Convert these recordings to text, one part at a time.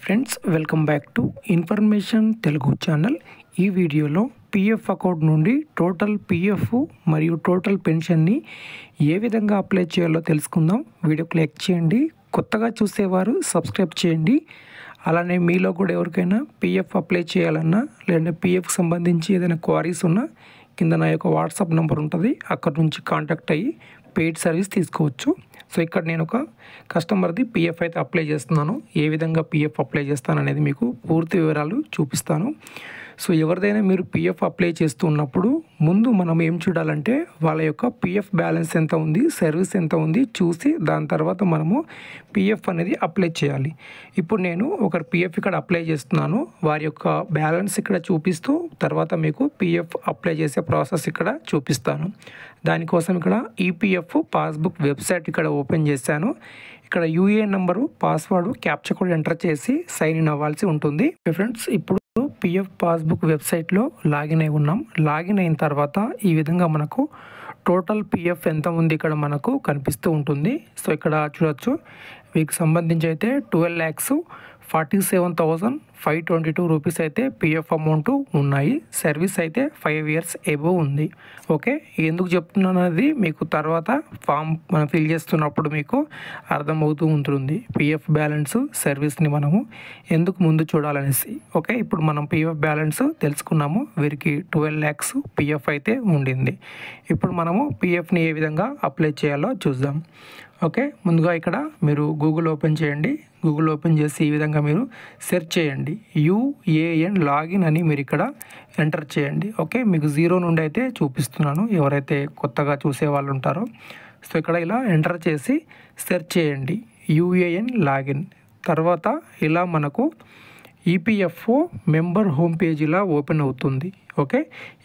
Friends welcome back to information Telugu channel. ఈ వీడియోలో PF account నుండి టోటల్ పిఎఫ్ మరియు టోటల్ పెన్షన్ని ఏ విధంగా అప్లై చేయాలో తెలుసుకుందాం. వీడియోకి లైక్ చేయండి, కొత్తగా చూసేవారు సబ్స్క్రైబ్ చేయండి. అలానే మీలో కూడా ఎవరికైనా పిఎఫ్ అప్లై చేయాలన్నా లేదంటే పిఎఫ్కి సంబంధించి ఏదైనా క్వారీస్ ఉన్నా కింద నా యొక్క వాట్సాప్ నెంబర్ ఉంటుంది, అక్కడ నుంచి కాంటాక్ట్ అయ్యి పెయిడ్ సర్వీస్ తీసుకోవచ్చు. సో ఇక్కడ నేను ఒక కస్టమర్ది పిఎఫ్ అయితే అప్లై చేస్తున్నాను. ఏ విధంగా పిఎఫ్ అప్లై చేస్తాను అనేది మీకు పూర్తి వివరాలు చూపిస్తాను. సో ఎవరిదైనా మీరు పిఎఫ్ అప్లై చేస్తున్నప్పుడు ముందు మనం ఏం చూడాలంటే వాళ్ళ యొక్క పిఎఫ్ బ్యాలెన్స్ ఎంత ఉంది, సర్వీస్ ఎంత ఉంది చూసి దాని తర్వాత మనము పిఎఫ్ అనేది అప్లై చేయాలి. ఇప్పుడు నేను ఒకరి పిఎఫ్ ఇక్కడ అప్లై చేస్తున్నాను. వారి యొక్క బ్యాలెన్స్ ఇక్కడ చూపిస్తూ తర్వాత మీకు పిఎఫ్ అప్లై చేసే ప్రాసెస్ ఇక్కడ చూపిస్తాను. దానికోసం ఇక్కడ ఈపీఎఫ్ పాస్బుక్ వెబ్సైట్ ఇక్కడ ఓపెన్ చేశాను. ఇక్కడ UAN number, password, captcha code enter చేసి సైన్ ఇన్ అవ్వాల్సి ఉంటుంది. ఫ్రెండ్స్ ఇప్పుడు పిఎఫ్ పాస్బుక్ వెబ్సైట్లో లాగిన్ అయి ఉన్నాం. లాగిన్ అయిన తర్వాత ఈ విధంగా మనకు టోటల్ పిఎఫ్ ఎంత ఉంది ఇక్కడ మనకు కనిపిస్తూ ఉంటుంది. సో ఇక్కడ చూడొచ్చు, మీకు సంబంధించి అయితే 12,47,522 రూపీస్ అయితే పిఎఫ్ అమౌంట్ ఉన్నాయి. సర్వీస్ అయితే 5 years ఎబో ఉంది. ఓకే, ఎందుకు చెప్తున్నాను అనేది మీకు తర్వాత ఫామ్ మనం ఫిల్ చేస్తున్నప్పుడు మీకు అర్థమవుతూ ఉంటుంది. పిఎఫ్ బ్యాలెన్స్ సర్వీస్ని మనము ఎందుకు ముందు చూడాలనేసి. ఓకే, ఇప్పుడు మనం పిఎఫ్ బ్యాలెన్స్ తెలుసుకున్నాము. వీరికి 12 lakhs పిఎఫ్ అయితే ఉండింది. ఇప్పుడు మనము పిఎఫ్ని ఏ విధంగా అప్లై చేయాలో చూద్దాం. ఓకే, ముందుగా ఇక్కడ మీరు గూగుల్ ఓపెన్ చేయండి. గూగుల్ ఓపెన్ చేసి ఈ విధంగా మీరు సెర్చ్ చేయండి, యూఏఎన్ లాగిన్ అని మీరు ఇక్కడ ఎంటర్ చేయండి. ఓకే, మీకు 0 నుండి అయితే చూపిస్తున్నాను, ఎవరైతే కొత్తగా చూసే వాళ్ళు ఉంటారో. సో ఇక్కడ ఇలా ఎంటర్ చేసి సెర్చ్ చేయండి యూఏఎన్ లాగిన్. తర్వాత ఇలా మనకు ఈపీఎఫ్ఓ మెంబర్ హోమ్ పేజీలా ఓపెన్ అవుతుంది. ఓకే,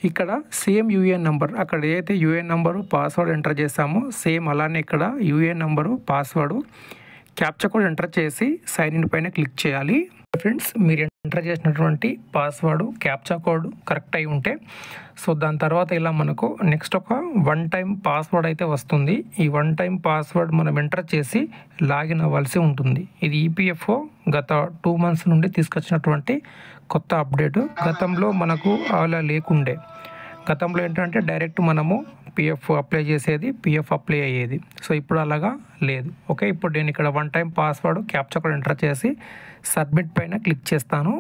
ఇక్కడ సేమ్ యూఏఎన్ నెంబర్, అక్కడ ఏదైతే యూఏఎన్ నెంబరు పాస్వర్డ్ ఎంటర్ చేసామో సేమ్ అలానే ఇక్కడ UAN number password captcha code enter చేసి సైన్ ఇన్ పైన క్లిక్ చేయాలి. ఫ్రెండ్స్ మీరు ఎంటర్ చేసినటువంటి పాస్వర్డ్ క్యాప్చా కోడ్ కరెక్ట్ అయి ఉంటే సో దాని తర్వాత ఇలా మనకు నెక్స్ట్ ఒక 1 time పాస్వర్డ్ అయితే వస్తుంది. ఈ 1 time పాస్వర్డ్ మనం ఎంటర్ చేసి లాగిన్ అవ్వాల్సి ఉంటుంది. ఇది ఈపీఎఫ్ఓ గత 2 months నుండి తీసుకొచ్చినటువంటి కొత్త అప్డేట్. గతంలో మనకు అలా లేకుండే. గతంలో ఏంటంటే డైరెక్ట్ మనము పిఎఫ్ అప్లై చేసేది, పిఎఫ్ అప్లై అయ్యేది. సో ఇప్పుడు అలాగా లేదు. ఓకే, ఇప్పుడు నేను ఇక్కడ 1 time password captcha code enter చేసి సబ్మిట్ పైన క్లిక్ చేస్తాను.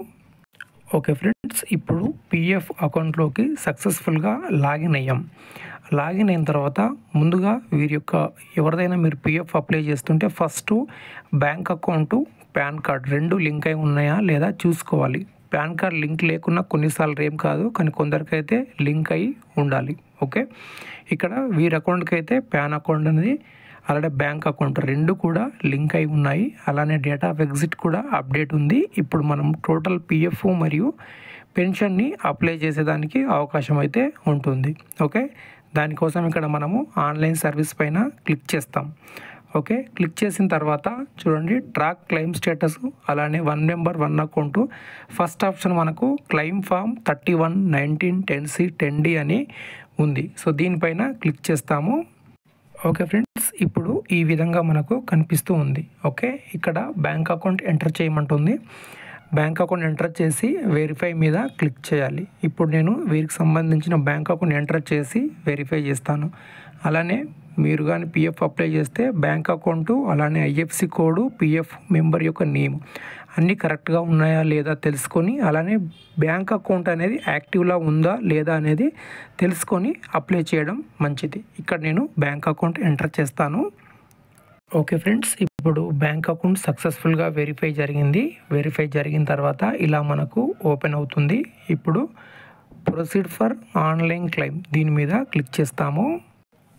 ఓకే ఫ్రెండ్స్, ఇప్పుడు పిఎఫ్ అకౌంట్లోకి సక్సెస్ఫుల్గా లాగిన్ అయ్యాం. లాగిన్ అయిన తర్వాత ముందుగా వీరి యొక్క ఎవరిదైనా మీరు పిఎఫ్ అప్లై చేస్తుంటే first bank account, pan card 2 link అయి ఉన్నాయా లేదా చూసుకోవాలి. పాన్ కార్డ్ లింక్ లేకున్నా కొన్నిసార్లు ఏం కాదు, కానీ కొందరికైతే లింక్ అయి ఉండాలి. ఓకే, ఇక్కడ వీరి అకౌంట్కి అయితే పాన్ అకౌంట్ అనేది అలాగే బ్యాంక్ అకౌంట్ 2 కూడా లింక్ అయి ఉన్నాయి. అలానే డేటా ఆఫ్ ఎగ్జిట్ కూడా అప్డేట్ ఉంది. ఇప్పుడు మనం టోటల్ పిఎఫ్ మరియు పెన్షన్ని అప్లై చేసేదానికి అవకాశం అయితే ఉంటుంది. ఓకే, దానికోసం ఇక్కడ మనము ఆన్లైన్ సర్వీస్ పైన క్లిక్ చేస్తాం. ఓకే, క్లిక్ చేసిన తర్వాత చూడండి ట్రాక్ క్లెయిమ్ స్టేటస్, అలానే 1 member 1 account. ఫస్ట్ ఆప్షన్ మనకు క్లెయిమ్ ఫామ్ 31/19/10C/10D అని ఉంది. సో దీనిపైన క్లిక్ చేస్తాము. ఓకే ఫ్రెండ్స్, ఇప్పుడు ఈ విధంగా మనకు కనిపిస్తూ ఉంది. ఓకే, ఇక్కడ బ్యాంక్ అకౌంట్ ఎంటర్ చేయమంటుంది. బ్యాంక్ అకౌంట్ ఎంటర్ చేసి వెరిఫై మీద క్లిక్ చేయాలి. ఇప్పుడు నేను వీరికి సంబంధించిన బ్యాంక్ అకౌంట్ ఎంటర్ చేసి వెరిఫై చేస్తాను. అలానే మీరు కానీ పిఎఫ్ అప్లై చేస్తే బ్యాంక్ అకౌంటు, అలానే ఐఎఫ్సి కోడ్, పిఎఫ్ మెంబర్ యొక్క నేమ్ అన్నీ కరెక్ట్గా ఉన్నాయా లేదా తెలుసుకొని, అలానే బ్యాంక్ అకౌంట్ అనేది యాక్టివ్లా ఉందా లేదా అనేది తెలుసుకొని అప్లై చేయడం మంచిది. ఇక్కడ నేను బ్యాంక్ అకౌంట్ ఎంటర్ చేస్తాను. ఓకే ఫ్రెండ్స్, ఇప్పుడు బ్యాంక్ అకౌంట్ సక్సెస్ఫుల్గా వెరిఫై జరిగింది. వెరిఫై జరిగిన తర్వాత ఇలా మనకు ఓపెన్ అవుతుంది. ఇప్పుడు ప్రొసీడ్ ఫర్ ఆన్లైన్ క్లెయిమ్ దీని మీద క్లిక్ చేస్తాము.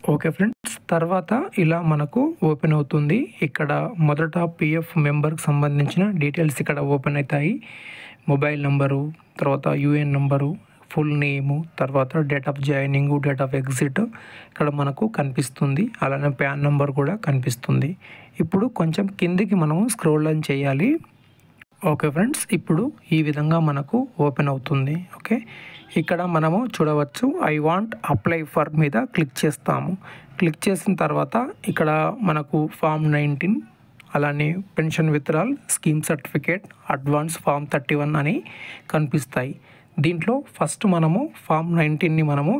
ఓకే ఫ్రెండ్స్, తర్వాత ఇలా మనకు ఓపెన్ అవుతుంది. ఇక్కడ మొదట పిఎఫ్ మెంబర్కి సంబంధించిన డీటెయిల్స్ ఇక్కడ ఓపెన్ అవుతాయి. మొబైల్ నెంబరు, తర్వాత యూఏఎన్ నెంబరు, ఫుల్ నేము, తర్వాత date of joining, date of exit ఇక్కడ మనకు కనిపిస్తుంది. అలానే పాన్ నెంబర్ కూడా కనిపిస్తుంది. ఇప్పుడు కొంచెం కిందికి మనము స్క్రోల్ డౌన్ చేయాలి. ఓకే ఫ్రెండ్స్, ఇప్పుడు ఈ విధంగా మనకు ఓపెన్ అవుతుంది. ఓకే, ఇక్కడ మనము చూడవచ్చు ఐ వాంట్ అప్లై ఫర్ మీద క్లిక్ చేస్తాము. క్లిక్ చేసిన తర్వాత ఇక్కడ మనకు ఫామ్ 19 అలానే pension withdrawal, scheme certificate, advance form 31 అని కనిపిస్తాయి. దీంట్లో ఫస్ట్ మనము ఫామ్ 19ని మనము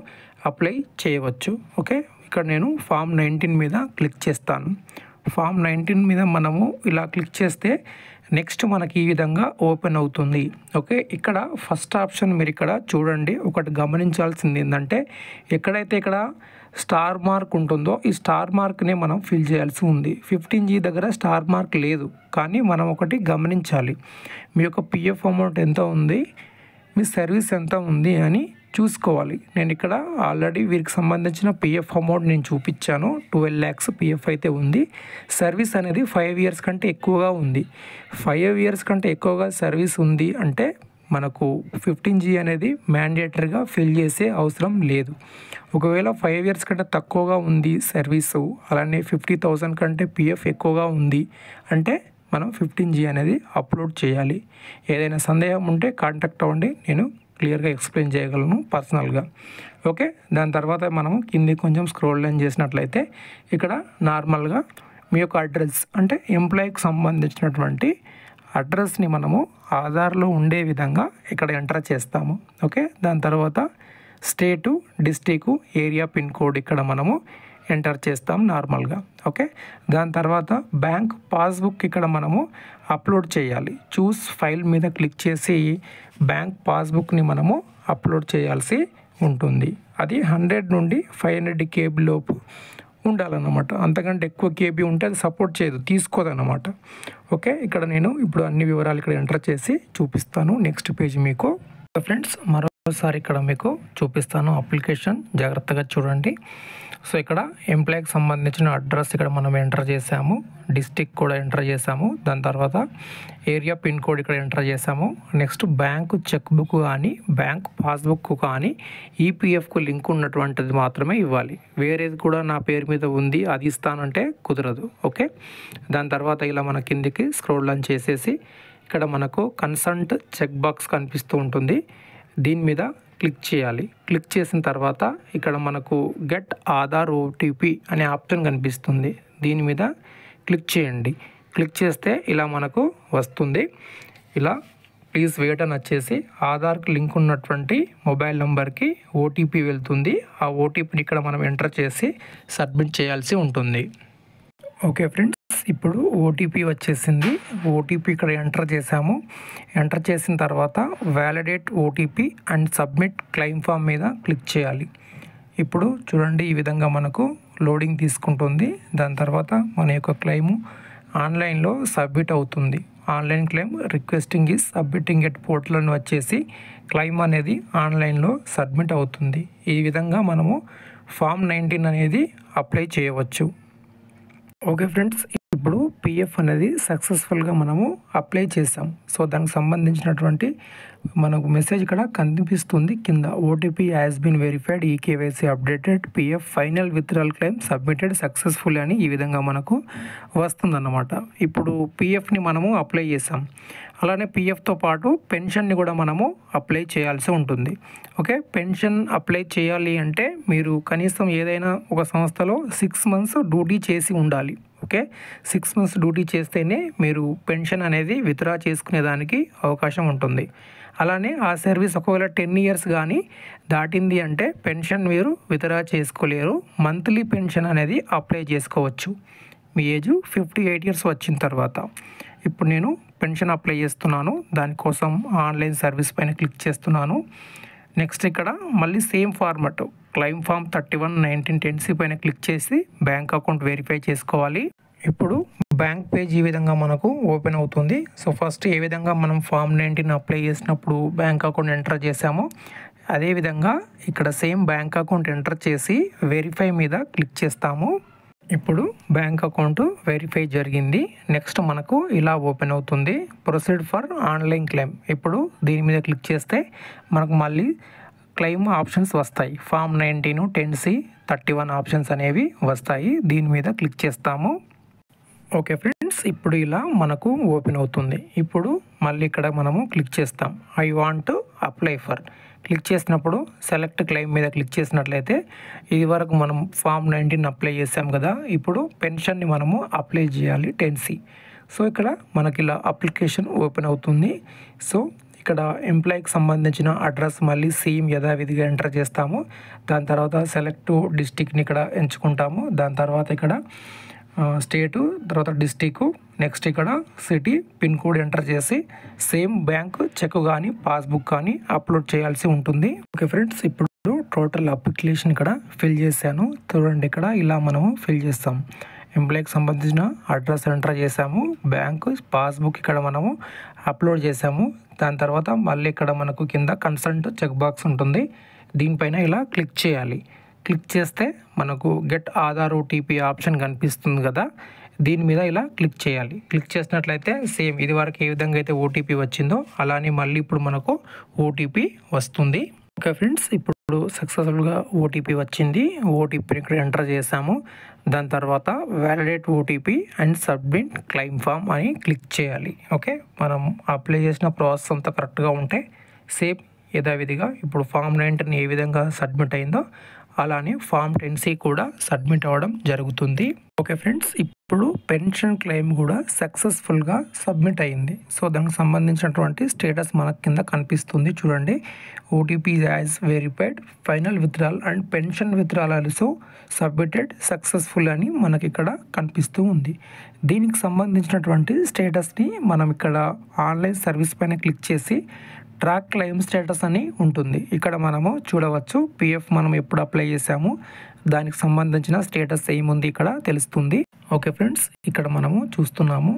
అప్లై చేయవచ్చు. ఓకే, ఇక్కడ నేను ఫామ్ 19 మీద క్లిక్ చేస్తాను. ఫామ్ 19 మీద మనము ఇలా క్లిక్ చేస్తే నెక్స్ట్ మనకి ఈ విధంగా ఓపెన్ అవుతుంది. ఓకే, ఇక్కడ ఫస్ట్ ఆప్షన్ మీరు ఇక్కడ చూడండి. ఒకటి గమనించాల్సింది ఏంటంటే ఎక్కడైతే ఇక్కడ స్టార్ మార్క్ ఉంటుందో ఈ స్టార్ మార్క్ని మనం ఫిల్ చేయాల్సి ఉంది. 15G దగ్గర స్టార్ మార్క్ లేదు, కానీ మనం ఒకటి గమనించాలి. మీ యొక్క పిఎఫ్ అమౌంట్ ఎంత ఉంది, మీ సర్వీస్ ఎంత ఉంది అని చూసుకోవాలి. నేను ఇక్కడ ఆల్రెడీ వీరికి సంబంధించిన పిఎఫ్ అమౌంట్ నేను చూపించాను. 12 lakhs పిఎఫ్ అయితే ఉంది. సర్వీస్ అనేది 5 years కంటే ఎక్కువగా ఉంది. 5 years కంటే ఎక్కువగా సర్వీస్ ఉంది అంటే మనకు 15G అనేది మ్యాండేటరీగా ఫిల్ చేసే అవసరం లేదు. ఒకవేళ 5 years కంటే తక్కువగా ఉంది సర్వీసు, అలానే 50,000 కంటే పిఎఫ్ ఎక్కువగా ఉంది అంటే మనం 15G అనేది అప్లోడ్ చేయాలి. ఏదైనా సందేహం ఉంటే కాంటాక్ట్ అవ్వండి, నేను క్లియర్గా ఎక్స్ప్లెయిన్ చేయగలను పర్సనల్గా. ఓకే, దాని తర్వాత మనము కింది కొంచెం స్క్రోల్ డౌన్ చేసినట్లయితే ఇక్కడ నార్మల్గా మీ యొక్క అడ్రస్ అంటే ఎంప్లాయీకి సంబంధించినటువంటి అడ్రస్ని మనము ఆధార్లో ఉండే విధంగా ఇక్కడ ఎంటర్ చేస్తాము. ఓకే, దాని తర్వాత స్టేటు, డిస్ట్రిక్ట్, ఏరియా, పిన్ కోడ్ ఇక్కడ మనము ఎంటర్ చేస్తాం నార్మల్గా. ఓకే, దాని తర్వాత బ్యాంక్ పాస్బుక్ ఇక్కడ మనము అప్లోడ్ చేయాలి. చూస్ ఫైల్ మీద క్లిక్ చేసి బ్యాంక్ పాస్బుక్ని మనము అప్లోడ్ చేయాల్సి ఉంటుంది. అది 100 నుండి 500 KB లోపు ఉండాలన్నమాట. అంతకంటే ఎక్కువ KB ఉంటే అది సపోర్ట్ చేయదు, తీసుకోదన్నమాట. ఓకే, ఇక్కడ నేను ఇప్పుడు అన్ని వివరాలు ఇక్కడ ఎంటర్ చేసి చూపిస్తాను. నెక్స్ట్ పేజ్ మీకు ఫ్రెండ్స్ మరోసారి ఇక్కడ మీకు చూపిస్తాను. అప్లికేషన్ జాగ్రత్తగా చూడండి. సో ఇక్కడ ఎంప్లాయీకి సంబంధించిన అడ్రస్ ఇక్కడ మనం ఎంటర్ చేసాము, డిస్ట్రిక్ట్ కూడా ఎంటర్ చేసాము, దాని తర్వాత ఏరియా, పిన్ కోడ్ ఇక్కడ ఎంటర్ చేసాము. నెక్స్ట్ బ్యాంకు చెక్ బుక్ కానీ బ్యాంక్ పాస్బుక్ కానీ ఈపీఎఫ్కు లింక్ ఉన్నటువంటిది మాత్రమే ఇవ్వాలి. వేరేది కూడా నా పేరు మీద ఉంది అది ఇస్తానంటే కుదరదు. ఓకే, దాని తర్వాత ఇలా మన కిందికి స్క్రోల్ డౌన్ చేసేసి ఇక్కడ మనకు కన్సల్ట్ చెక్ బాక్స్ కనిపిస్తూ ఉంటుంది. దీని మీద క్లిక్ చేయాలి. క్లిక్ చేసిన తర్వాత ఇక్కడ మనకు గెట్ ఆధార్ ఓటీపీ అనే ఆప్షన్ కనిపిస్తుంది. దీని మీద క్లిక్ చేయండి. క్లిక్ చేస్తే ఇలా మనకు వస్తుంది. ఇలా ప్లీజ్ వెయిట్ అని వచ్చేసి ఆధార్కి లింక్ ఉన్నటువంటి మొబైల్ నెంబర్కి ఓటీపీ వెళ్తుంది. ఆ ఓటీపీని ఇక్కడ మనం ఎంటర్ చేసి సబ్మిట్ చేయాల్సి ఉంటుంది. ఓకే ఫ్రెండ్స్, ఇప్పుడు ఓటీపీ వచ్చేసింది. ఓటీపీ ఇక్కడ ఎంటర్ చేసాము. ఎంటర్ చేసిన తర్వాత validate OTP and submit claim form మీద క్లిక్ చేయాలి. ఇప్పుడు చూడండి ఈ విధంగా మనకు లోడింగ్ తీసుకుంటుంది. దాని తర్వాత మన యొక్క క్లెయిమ్ ఆన్లైన్లో సబ్మిట్ అవుతుంది. Online claim requesting is submitting at portal అని వచ్చేసి క్లెయిమ్ అనేది ఆన్లైన్లో సబ్మిట్ అవుతుంది. ఈ విధంగా మనము ఫామ్ 19 అనేది అప్లై చేయవచ్చు. ఓకే ఫ్రెండ్స్, ఇప్పుడు పిఎఫ్ అనేది సక్సెస్ఫుల్గా మనము అప్లై చేసాం. సో దానికి సంబంధించినటువంటి మనకు మెసేజ్ ఇక్కడ కనిపిస్తుంది కింద. OTP has been verified, eKYC updated, PF final withdrawal claim submitted successful అని ఈ విధంగా మనకు వస్తుందన్నమాట. ఇప్పుడు పిఎఫ్ని మనము అప్లై చేసాం. అలానే పిఎఫ్తో పాటు పెన్షన్ని కూడా మనము అప్లై చేయాల్సి ఉంటుంది. ఓకే, పెన్షన్ అప్లై చేయాలి అంటే మీరు కనీసం ఏదైనా ఒక సంస్థలో 6 months డ్యూటీ చేసి ఉండాలి. ఓకే, 6 months డ్యూటీ చేస్తేనే మీరు పెన్షన్ అనేది విత్డ్రా చేసుకునేదానికి అవకాశం ఉంటుంది. అలానే ఆ సర్వీస్ ఒకవేళ 10 years కానీ దాటింది అంటే పెన్షన్ మీరు విత్డ్రా చేసుకోలేరు. మంత్లీ పెన్షన్ అనేది అప్లై చేసుకోవచ్చు మీ ఏజ్ 58 years వచ్చిన తర్వాత. ఇప్పుడు నేను పెన్షన్ అప్లై చేస్తున్నాను. దానికోసం ఆన్లైన్ సర్వీస్ పైన క్లిక్ చేస్తున్నాను. నెక్స్ట్ ఇక్కడ మళ్ళీ same format claim form 31 1910C పైన క్లిక్ చేసి బ్యాంక్ అకౌంట్ వెరిఫై చేసుకోవాలి. ఇప్పుడు బ్యాంక్ పేజ్ ఈ విధంగా మనకు ఓపెన్ అవుతుంది. సో ఫస్ట్ ఏ విధంగా మనం ఫామ్ 19 అప్లై చేసినప్పుడు బ్యాంక్ అకౌంట్ ఎంటర్ చేసామో అదేవిధంగా ఇక్కడ సేమ్ బ్యాంక్ అకౌంట్ ఎంటర్ చేసి వెరిఫై మీద క్లిక్ చేస్తాము. ఇప్పుడు బ్యాంక్ అకౌంట్ వెరిఫై జరిగింది. నెక్స్ట్ మనకు ఇలా ఓపెన్ అవుతుంది, ప్రొసీడ్ ఫర్ ఆన్లైన్ క్లెయిమ్. ఇప్పుడు దీని మీద క్లిక్ చేస్తే మనకు మళ్ళీ క్లెయిమ్ ఆప్షన్స్ వస్తాయి. ఫామ్ 19 10C 31 ఆప్షన్స్ అనేవి వస్తాయి. దీని మీద క్లిక్ చేస్తాము. ఓకే ఫ్రెండ్స్, ఇప్పుడు ఇలా మనకు ఓపెన్ అవుతుంది. ఇప్పుడు మళ్ళీ ఇక్కడ మనము క్లిక్ చేస్తాం. I want apply for click చేసినప్పుడు సెలెక్ట్ క్లెయిమ్ మీద క్లిక్ చేసినట్లయితే ఇది వరకు మనం ఫామ్ 19 అప్లై చేసాం కదా. ఇప్పుడు పెన్షన్ని మనము అప్లై చేయాలి 10C. సో ఇక్కడ మనకి ఇలా అప్లికేషన్ ఓపెన్ అవుతుంది. సో ఇక్కడ ఎంప్లాయీకి సంబంధించిన అడ్రస్ మళ్ళీ సేమ్ యథావిధిగా ఎంటర్ చేస్తాము. దాని తర్వాత సెలెక్ట్ డిస్టిక్ని ఇక్కడ ఎంచుకుంటాము. దాని తర్వాత ఇక్కడ స్టేటు, తర్వాత డిస్టిక్, నెక్స్ట్ ఇక్కడ సిటీ, పిన్ కోడ్ ఎంటర్ చేసి సేమ్ బ్యాంక్ చెక్ కానీ పాస్బుక్ కానీ అప్లోడ్ చేయాల్సి ఉంటుంది. ఓకే ఫ్రెండ్స్, ఇప్పుడు టోటల్ అప్లికేషన్ ఇక్కడ ఫిల్ చేశాను. చూడండి, ఇక్కడ ఇలా మనము ఫిల్ చేస్తాం. ఎంప్లాయీకి సంబంధించిన అడ్రస్ ఎంటర్ చేసాము, బ్యాంకు పాస్బుక్ ఇక్కడ మనము అప్లోడ్ చేసాము. దాని తర్వాత మళ్ళీ ఇక్కడ మనకు కింద కన్సల్ట్ చెక్ బాక్స్ ఉంటుంది. దీనిపైన ఇలా క్లిక్ చేయాలి. క్లిక్ చేస్తే మనకు గెట్ ఆధార్ ఓటీపీ ఆప్షన్ కనిపిస్తుంది కదా, దీని మీద ఇలా క్లిక్ చేయాలి. క్లిక్ చేసినట్లయితే సేమ్ ఇది వరకు ఏ విధంగా అయితే ఓటీపీ వచ్చిందో అలానే మళ్ళీ ఇప్పుడు మనకు ఓటీపీ వస్తుంది. ఓకే ఫ్రెండ్స్, ఇప్పుడు సక్సెస్ఫుల్గా ఓటీపీ వచ్చింది. ఓటీపీని ఇక్కడ ఎంటర్ చేసాము. దాని తర్వాత validate OTP and submit claim form అని క్లిక్ చేయాలి. ఓకే, మనం అప్లై చేసిన ప్రాసెస్ అంతా కరెక్ట్గా ఉంటే సేమ్ యథావిధిగా ఇప్పుడు ఫామ్ 19 ఏ విధంగా సబ్మిట్ అయిందో అలానే ఫామ్ 10C కూడా సబ్మిట్ అవ్వడం జరుగుతుంది. ఓకే ఫ్రెండ్స్, ఇప్పుడు పెన్షన్ క్లెయిమ్ కూడా సక్సెస్ఫుల్గా సబ్మిట్ అయింది. సో దానికి సంబంధించినటువంటి స్టేటస్ మనకు కింద కనిపిస్తుంది. చూడండి, OTP as verified, final withdrawal and pension withdrawal also submitted successful అని మనకి ఇక్కడ కనిపిస్తూ ఉంది. దీనికి సంబంధించినటువంటి స్టేటస్ని మనం ఇక్కడ ఆన్లైన్ సర్వీస్ పైన క్లిక్ చేసి ట్రాక్ క్లెయిమ్ స్టేటస్ అని ఉంటుంది. ఇక్కడ మనము చూడవచ్చు పిఎఫ్ మనం ఎప్పుడు అప్లై చేసాము, దానికి సంబంధించిన స్టేటస్ ఏముంది ఇక్కడ తెలుస్తుంది. ఓకే ఫ్రెండ్స్, ఇక్కడ మనము చూస్తున్నాము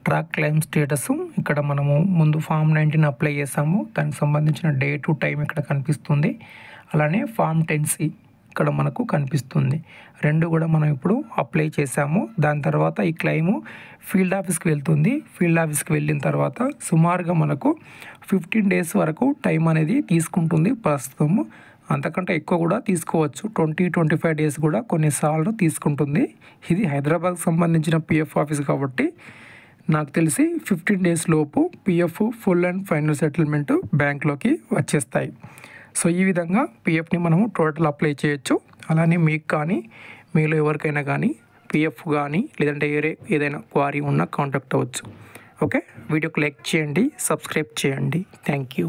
ట్రాక్ క్లెయిమ్ స్టేటస్. ఇక్కడ మనము ముందు ఫామ్ 19 అప్లై చేసాము, దానికి సంబంధించిన డేటు టైం ఇక్కడ కనిపిస్తుంది. అలానే ఫామ్ 10C ఇక్కడ మనకు కనిపిస్తుంది. రెండు కూడా మనం ఇప్పుడు అప్లై చేసాము. దాని తర్వాత ఈ క్లెయిము ఫీల్డ్ ఆఫీస్కి వెళ్తుంది. ఫీల్డ్ ఆఫీస్కి వెళ్ళిన తర్వాత సుమారుగా మనకు 15 days వరకు టైం అనేది తీసుకుంటుంది. ప్రస్తుతము అంతకంటే ఎక్కువ కూడా తీసుకోవచ్చు, 20-25 days కూడా కొన్నిసార్లు తీసుకుంటుంది. ఇది హైదరాబాద్కి సంబంధించిన పిఎఫ్ ఆఫీస్ కాబట్టి నాకు తెలిసి 15 days లోపు PF full and final settlement బ్యాంక్లోకి వచ్చేస్తాయి. సో ఈ విధంగా పిఎఫ్ని మనము టోటల్ అప్లై చేయొచ్చు. అలానే మీకు కానీ మీలో ఎవరికైనా కానీ పిఎఫ్ కానీ లేదంటే ఏదైనా క్వారీ ఉన్నా కాంటాక్ట్ అవ్వచ్చు. ఓకే, వీడియోకి లైక్ చేయండి, సబ్స్క్రైబ్ చేయండి. Thank you.